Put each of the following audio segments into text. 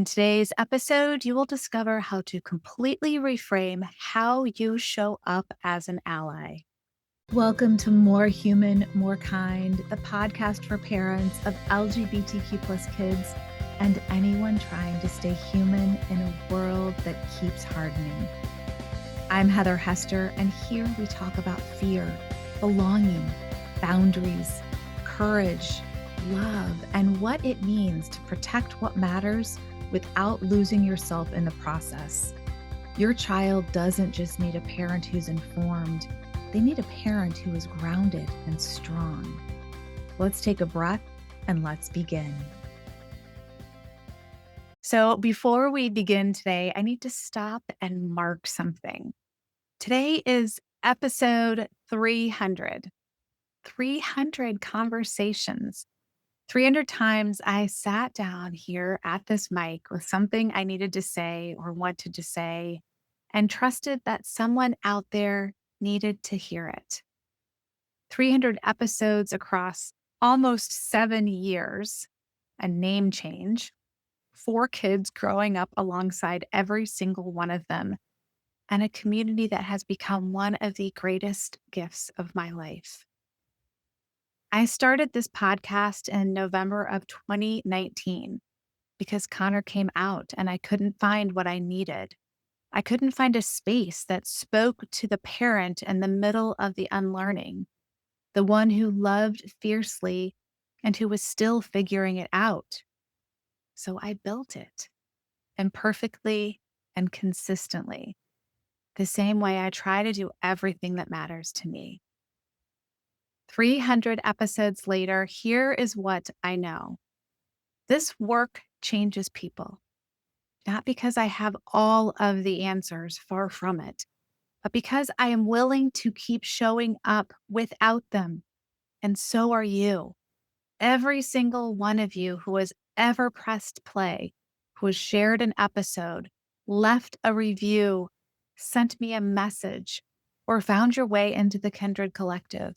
In today's episode, you will discover how to completely reframe how you show up as an ally. Welcome to More Human, More Kind, the podcast for parents of LGBTQ plus kids and anyone trying to stay human in a world that keeps hardening. I'm Heather Hester, and here we talk about fear, belonging, boundaries, courage, love, and what it means to protect what matters without losing yourself in the process. Your child doesn't just need a parent who's informed, they need a parent who is grounded and strong. Let's take a breath and let's begin. So before we begin today, I need to stop and mark something. Today is episode 300. 300 conversations. 300 times I sat down here at this mic with something I needed to say or wanted to say and trusted that someone out there needed to hear it. 300 episodes across almost 7 years, a name change, 4 kids growing up alongside every single one of them, and a community that has become one of the greatest gifts of my life. I started this podcast in November of 2019 because Connor came out and I couldn't find what I needed. I couldn't find a space that spoke to the parent in the middle of the unlearning, the one who loved fiercely and who was still figuring it out. So I built it imperfectly and consistently, the same way I try to do everything that matters to me. 300 episodes later, here is what I know. This work changes people, not because I have all of the answers, far from it, but because I am willing to keep showing up without them. And so are you. Every single one of you who has ever pressed play, who has shared an episode, left a review, sent me a message, or found your way into the Kindred Collective.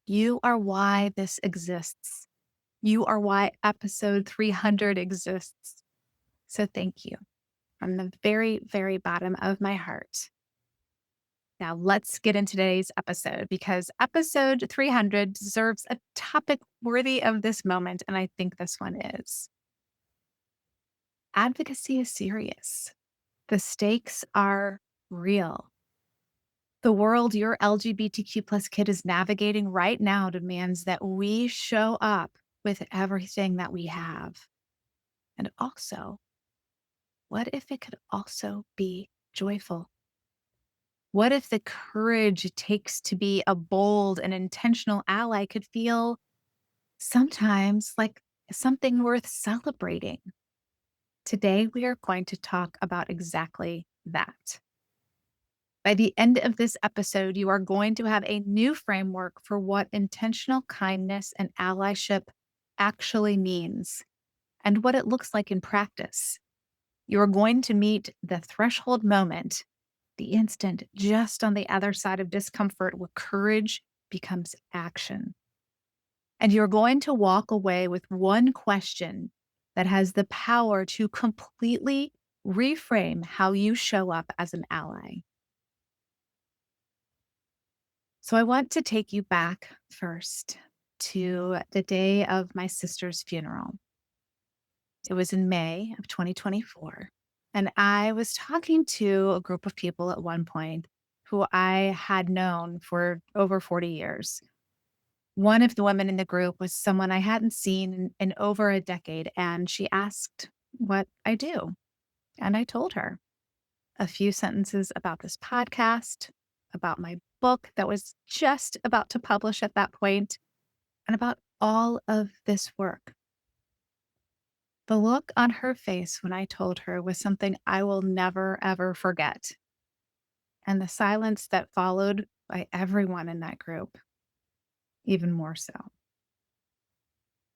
You are why this exists. You are why episode 300 exists. So thank you from the very, very bottom of my heart. Now let's get into today's episode because episode 300 deserves a topic worthy of this moment, and I think this one is. Advocacy is serious. The stakes are real. The world your LGBTQ plus kid is navigating right now demands that we show up with everything that we have. And also, what if it could also be joyful? What if the courage it takes to be a bold and intentional ally could feel sometimes like something worth celebrating? Today, we are going to talk about exactly that. By the end of this episode, you are going to have a new framework for what intentional kindness and allyship actually means and what it looks like in practice. You are going to meet the threshold moment, the instant just on the other side of discomfort where courage becomes action. And you're going to walk away with one question that has the power to completely reframe how you show up as an ally. So I want to take you back first to the day of my sister's funeral. It was in May of 2024. And I was talking to a group of people at one point who I had known for over 40 years. One of the women in the group was someone I hadn't seen in over a decade, and she asked what I do. And I told her a few sentences about this podcast, about my book that was just about to publish at that point, and about all of this work. The look on her face when I told her was something I will never, ever forget. And the silence that followed by everyone in that group, even more so.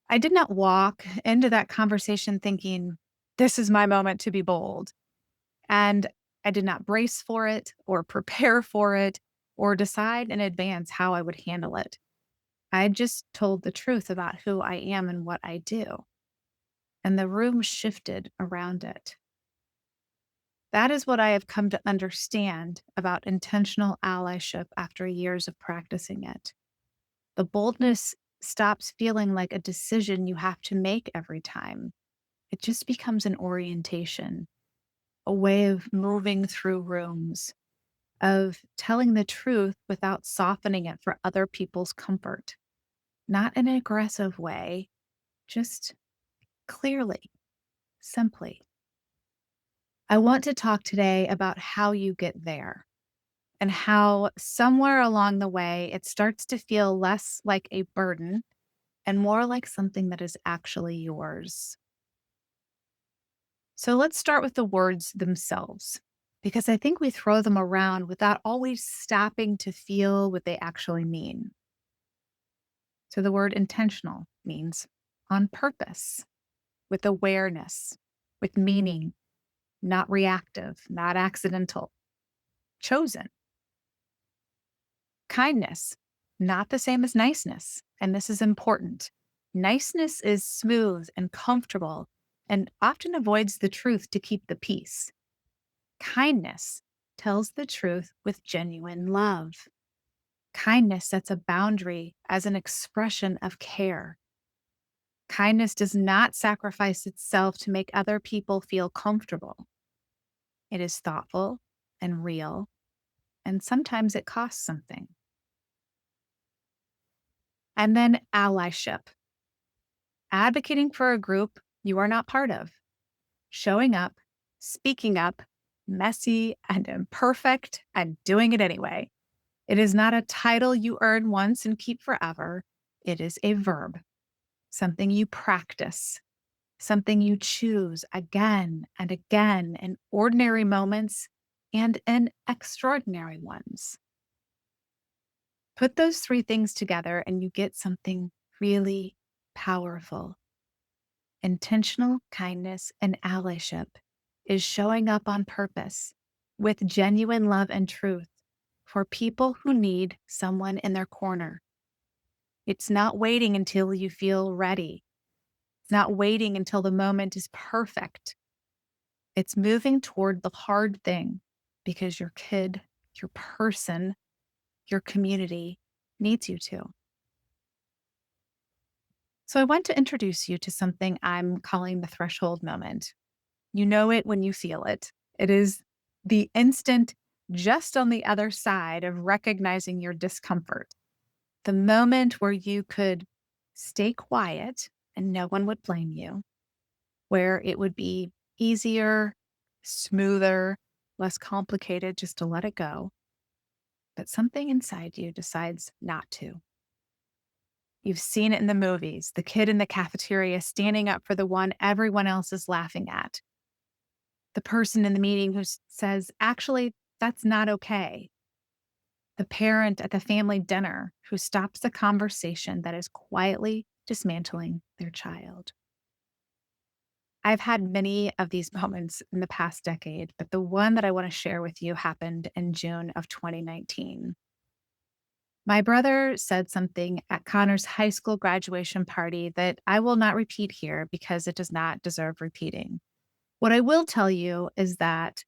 I did not walk into that conversation thinking, this is my moment to be bold. And I did not brace for it or prepare for it or decide in advance how I would handle it. I just told the truth about who I am and what I do. and the room shifted around it. That is what I have come to understand about intentional allyship after years of practicing it. The boldness stops feeling like a decision you have to make every time. It just becomes an orientation, a way of moving through rooms, of telling the truth without softening it for other people's comfort. Not in an aggressive way, just clearly, simply. I want to talk today about how you get there and how somewhere along the way it starts to feel less like a burden and more like something that is actually yours. So let's start with the words themselves, because I think we throw them around without always stopping to feel what they actually mean. So the word intentional means on purpose, with awareness, with meaning, not reactive, not accidental, chosen. Kindness, not the same as niceness. And this is important. Niceness is smooth and comfortable and often avoids the truth to keep the peace. Kindness tells the truth with genuine love. Kindness sets a boundary as an expression of care. Kindness does not sacrifice itself to make other people feel comfortable. It is thoughtful and real, and sometimes it costs something. And then allyship, advocating for a group you are not part of, showing up, speaking up, messy and imperfect, and doing it anyway. It is not a title you earn once and keep forever. It is a verb, something you practice, something you choose again and again in ordinary moments and in extraordinary ones. Put those three things together and you get something really powerful. Intentional kindness and allyship is showing up on purpose with genuine love and truth for people who need someone in their corner. It's not waiting until you feel ready. It's not waiting until the moment is perfect. It's moving toward the hard thing because your kid, your person, your community needs you to. So I want to introduce you to something I'm calling the threshold moment. You know it when you feel it. It is the instant just on the other side of recognizing your discomfort. The moment where you could stay quiet and no one would blame you, where it would be easier, smoother, less complicated just to let it go. But something inside you decides not to. You've seen it in the movies, the kid in the cafeteria standing up for the one everyone else is laughing at. The person in the meeting who says, actually, that's not okay. The parent at the family dinner who stops the conversation that is quietly dismantling their child. I've had many of these moments in the past decade, but the one that I want to share with you happened in June of 2019. My brother said something at Connor's high school graduation party that I will not repeat here because it does not deserve repeating. What I will tell you is that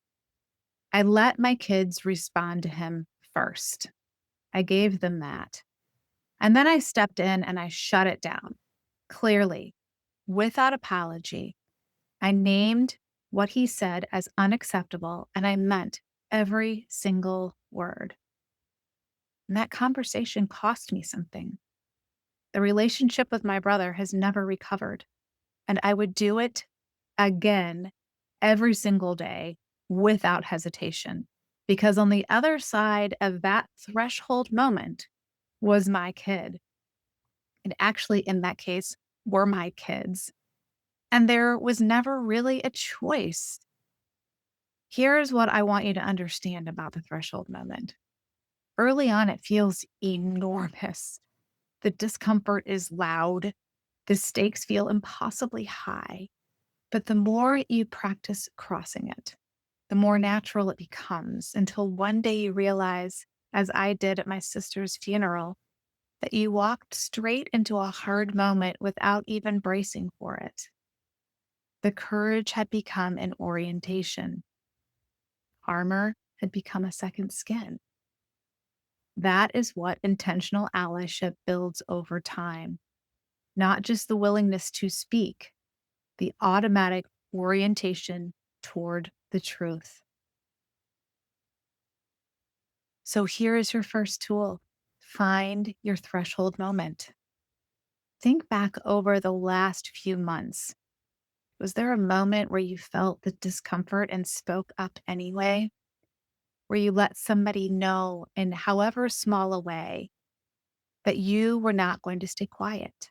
I let my kids respond to him first. I gave them that. And then I stepped in and I shut it down clearly, without apology. I named what he said as unacceptable and I meant every single word. And that conversation cost me something. The relationship with my brother has never recovered. And I would do it again every single day without hesitation. Because on the other side of that threshold moment was my kid. And actually, in that case, were my kids. And there was never really a choice. Here's what I want you to understand about the threshold moment. Early on, it feels enormous. The discomfort is loud. The stakes feel impossibly high. But the more you practice crossing it, the more natural it becomes until one day you realize, as I did at my sister's funeral, that you walked straight into a hard moment without even bracing for it. The courage had become an orientation. Armor had become a second skin. That is what intentional allyship builds over time, not just the willingness to speak, the automatic orientation toward the truth. So here is your first tool. Find your threshold moment. Think back over the last few months. Was there a moment where you felt the discomfort and spoke up anyway? Where you let somebody know in however small a way that you were not going to stay quiet?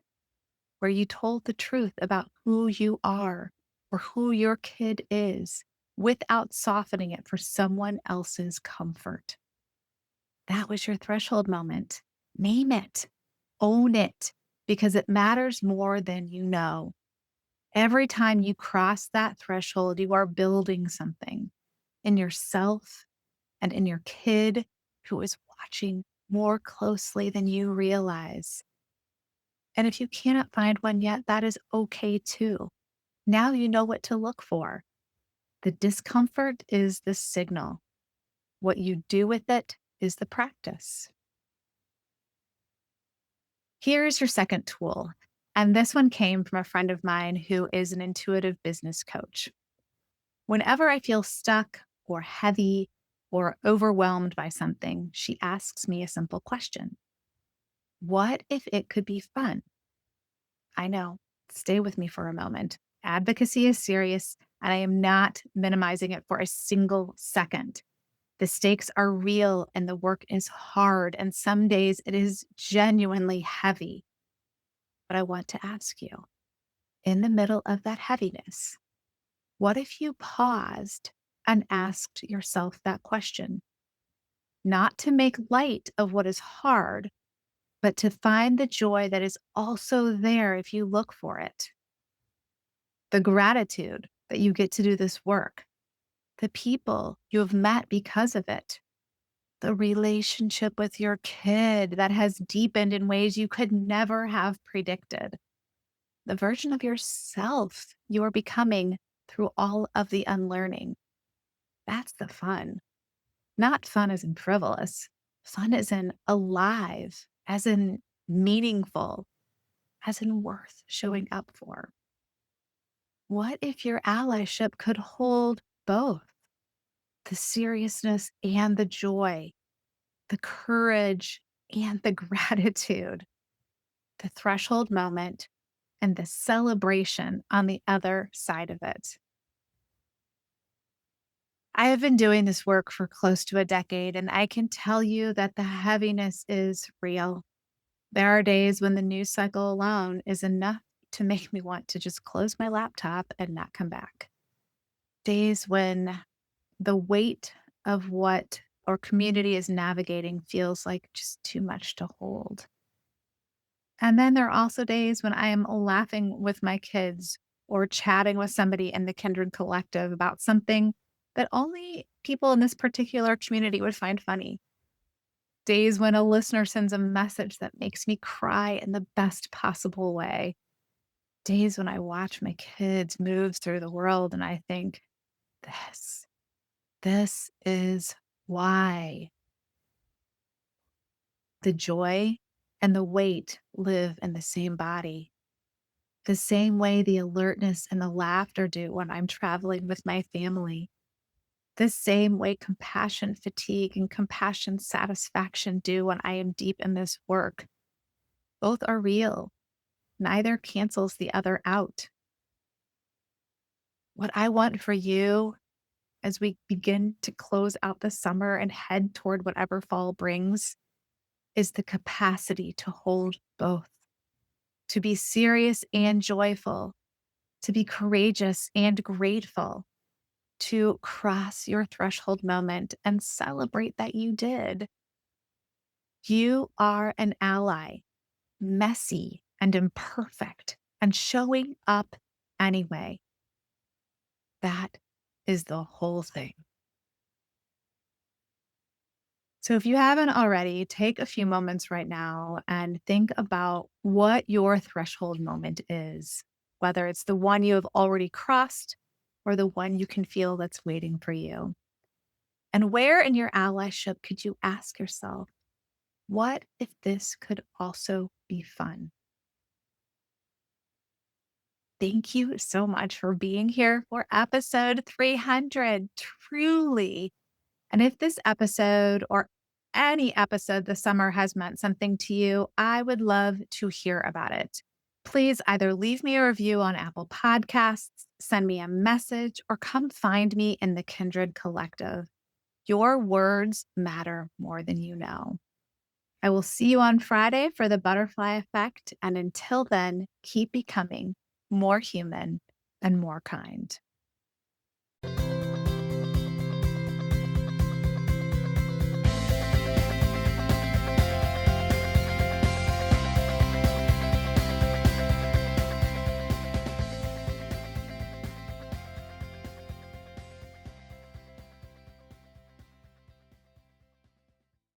Where you told the truth about who you are or who your kid is without softening it for someone else's comfort? That was your threshold moment. Name it, own it, because it matters more than you know. Every time you cross that threshold, you are building something in yourself and in your kid who is watching more closely than you realize. And if you cannot find one yet, that is okay too. Now you know what to look for. The discomfort is the signal. What you do with it is the practice. Here's your second tool. And this one came from a friend of mine who is an intuitive business coach. Whenever I feel stuck or heavy or overwhelmed by something, she asks me a simple question. What if it could be fun? I know. Stay with me for a moment. Advocacy is serious, and I am not minimizing it for a single second. The stakes are real and the work is hard, and some days it is genuinely heavy. But I want to ask you, in the middle of that heaviness, what if you paused and asked yourself that question? Not to make light of what is hard, but to find the joy that is also there if you look for it. The gratitude that you get to do this work, the people you have met because of it, the relationship with your kid that has deepened in ways you could never have predicted, the version of yourself you are becoming through all of the unlearning. That's the fun. Not fun as in frivolous, fun as in alive, as in meaningful, as in worth showing up for. What if your allyship could hold both the seriousness and the joy, the courage and the gratitude, the threshold moment and the celebration on the other side of it? I have been doing this work for close to a decade, and I can tell you that the heaviness is real. There are days when the news cycle alone is enough to make me want to just close my laptop and not come back. Days when the weight of what our community is navigating feels like just too much to hold. And then there are also days when I am laughing with my kids or chatting with somebody in the Kindred Collective about something that only people in this particular community would find funny. Days when a listener sends a message that makes me cry in the best possible way. Days when I watch my kids move through the world and I think, this, this is why. The joy and the weight live in the same body, the same way the alertness and the laughter do when I'm traveling with my family, the same way compassion fatigue and compassion satisfaction do when I am deep in this work. Both are real. Neither cancels the other out. What I want for you as we begin to close out the summer and head toward whatever fall brings is the capacity to hold both, to be serious and joyful, to be courageous and grateful, to cross your threshold moment and celebrate that you did. You are an ally, messy and imperfect, and showing up anyway. That is the whole thing. So, if you haven't already, take a few moments right now and think about what your threshold moment is. whether it's the one you have already crossed or the one you can feel that's waiting for you. And where in your allyship could you ask yourself, what if this could also be fun? Thank you so much for being here for episode 300. Truly. And if this episode or any episode this summer has meant something to you, I would love to hear about it. Please either leave me a review on Apple Podcasts, send me a message, or come find me in the Kindred Collective. Your words matter more than you know. I will see you on Friday for the butterfly effect. And until then, keep becoming more human and more kind.